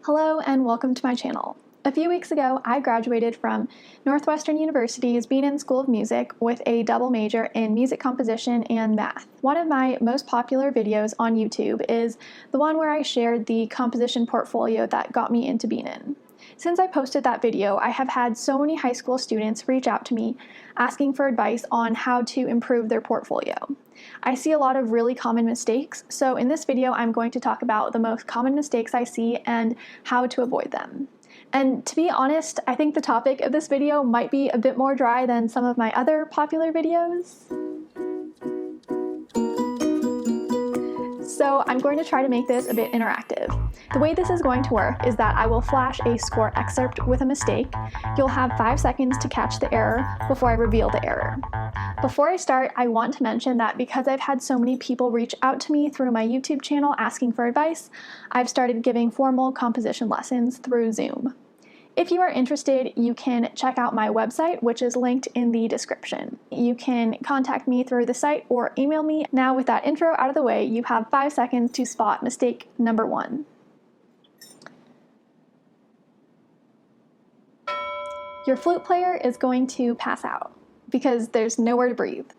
Hello and welcome to my channel. A few weeks ago, I graduated from Northwestern University's Beaton School of Music with a double major in music composition and math. One of my most popular videos on YouTube is the one where I shared the composition portfolio that got me into Beaton. Since I posted that video, I have had so many high school students reach out to me asking for advice on how to improve their portfolio. I see a lot of really common mistakes, so in this video I'm going to talk about the most common mistakes I see and how to avoid them. And to be honest, I think the topic of this video might be a bit more dry than some of my other popular videos. So I'm going to try to make this a bit interactive. The way this is going to work is that I will flash a score excerpt with a mistake. You'll have 5 seconds to catch the error before I reveal the error. Before I start, I want to mention that because I've had so many people reach out to me through my YouTube channel asking for advice, I've started giving formal composition lessons through Zoom. If you are interested, you can check out my website, which is linked in the description. You can contact me through the site or email me. Now, with that intro out of the way, you have 5 seconds to spot mistake number 1. Your flute player is going to pass out because there's nowhere to breathe.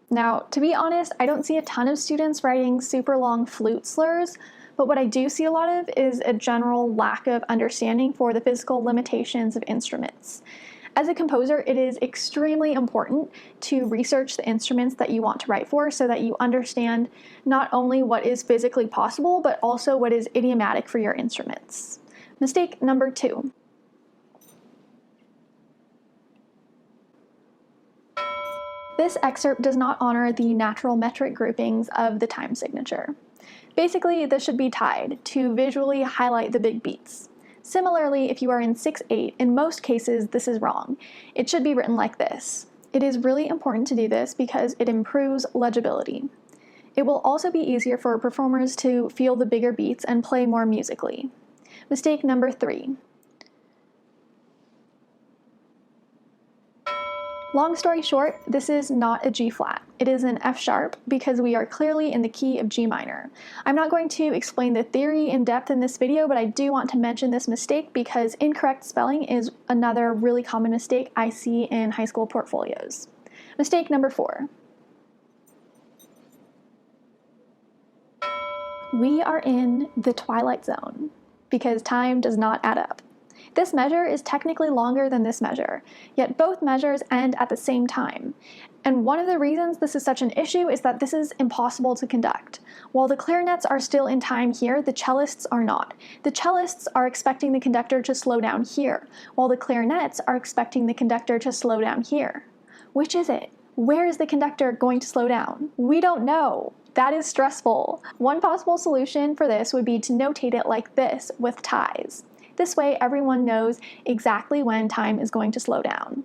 Now, to be honest, I don't see a ton of students writing super long flute slurs, but what I do see a lot of is a general lack of understanding for the physical limitations of instruments. As a composer, it is extremely important to research the instruments that you want to write for so that you understand not only what is physically possible, but also what is idiomatic for your instruments. Mistake number 2. This excerpt does not honor the natural metric groupings of the time signature. Basically, this should be tied to visually highlight the big beats. Similarly, if you are in 6/8, in most cases this is wrong. It should be written like this. It is really important to do this because it improves legibility. It will also be easier for performers to feel the bigger beats and play more musically. Mistake number 3. Long story short, this is not a G flat. It is an F sharp because we are clearly in the key of G minor. I'm not going to explain the theory in depth in this video, but I do want to mention this mistake because incorrect spelling is another really common mistake I see in high school portfolios. Mistake number 4. We are in the twilight zone because time does not add up. This measure is technically longer than this measure, yet both measures end at the same time. And one of the reasons this is such an issue is that this is impossible to conduct. While the clarinets are still in time here, the cellists are not. The cellists are expecting the conductor to slow down here, while the clarinets are expecting the conductor to slow down here. Which is it? Where is the conductor going to slow down? We don't know. That is stressful. One possible solution for this would be to notate it like this with ties. This way, everyone knows exactly when time is going to slow down.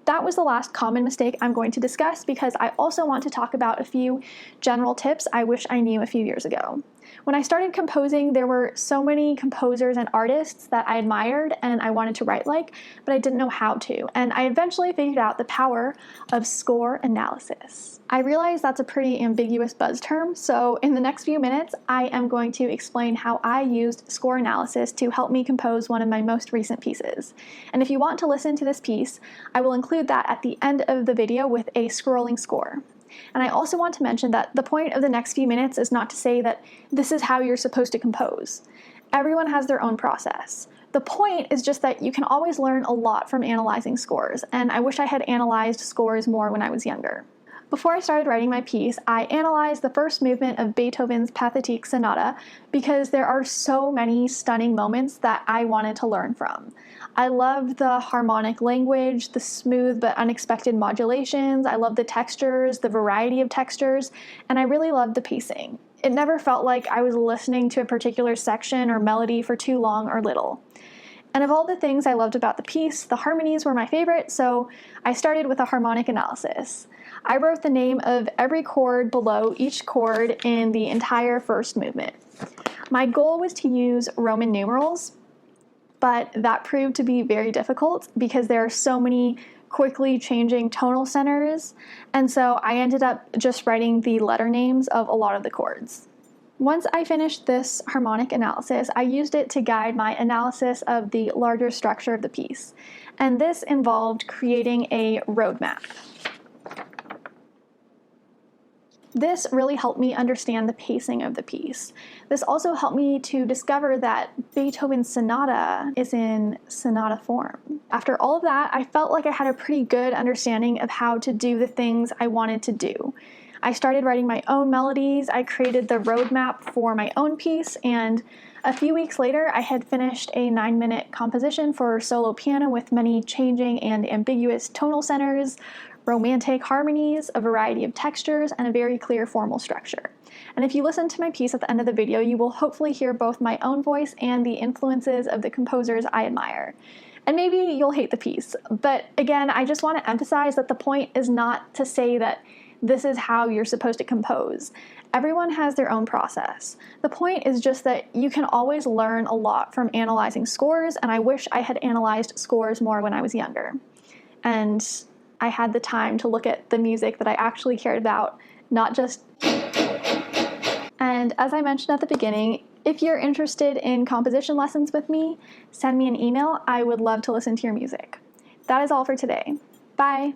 That was the last common mistake I'm going to discuss because I also want to talk about a few general tips I wish I knew a few years ago. When I started composing, there were so many composers and artists that I admired and I wanted to write like, but I didn't know how to. And I eventually figured out the power of score analysis. I realize that's a pretty ambiguous buzz term, so in the next few minutes, I am going to explain how I used score analysis to help me compose one of my most recent pieces. And if you want to listen to this piece, I will include that at the end of the video with a scrolling score. And I also want to mention that the point of the next few minutes is not to say that this is how you're supposed to compose. Everyone has their own process. The point is just that you can always learn a lot from analyzing scores, and I wish I had analyzed scores more when I was younger. Before I started writing my piece, I analyzed the first movement of Beethoven's Pathetique Sonata because there are so many stunning moments that I wanted to learn from. I loved the harmonic language, the smooth but unexpected modulations, I loved the textures, the variety of textures, and I really loved the pacing. It never felt like I was listening to a particular section or melody for too long or little. And of all the things I loved about the piece, the harmonies were my favorite, so I started with a harmonic analysis. I wrote the name of every chord below each chord in the entire first movement. My goal was to use Roman numerals, but that proved to be very difficult because there are so many quickly changing tonal centers, and so I ended up just writing the letter names of a lot of the chords. Once I finished this harmonic analysis, I used it to guide my analysis of the larger structure of the piece. And this involved creating a roadmap. This really helped me understand the pacing of the piece. This also helped me to discover that Beethoven's sonata is in sonata form. After all of that, I felt like I had a pretty good understanding of how to do the things I wanted to do. I started writing my own melodies, I created the roadmap for my own piece, and a few weeks later I had finished a 9-minute composition for solo piano with many changing and ambiguous tonal centers, romantic harmonies, a variety of textures, and a very clear formal structure. And if you listen to my piece at the end of the video, you will hopefully hear both my own voice and the influences of the composers I admire. And maybe you'll hate the piece, but again, I just want to emphasize that the point is not to say that this is how you're supposed to compose. Everyone has their own process. The point is just that you can always learn a lot from analyzing scores, and I wish I had analyzed scores more when I was younger. And I had the time to look at the music that I actually cared about, not just... And as I mentioned at the beginning, if you're interested in composition lessons with me, send me an email. I would love to listen to your music. That is all for today. Bye!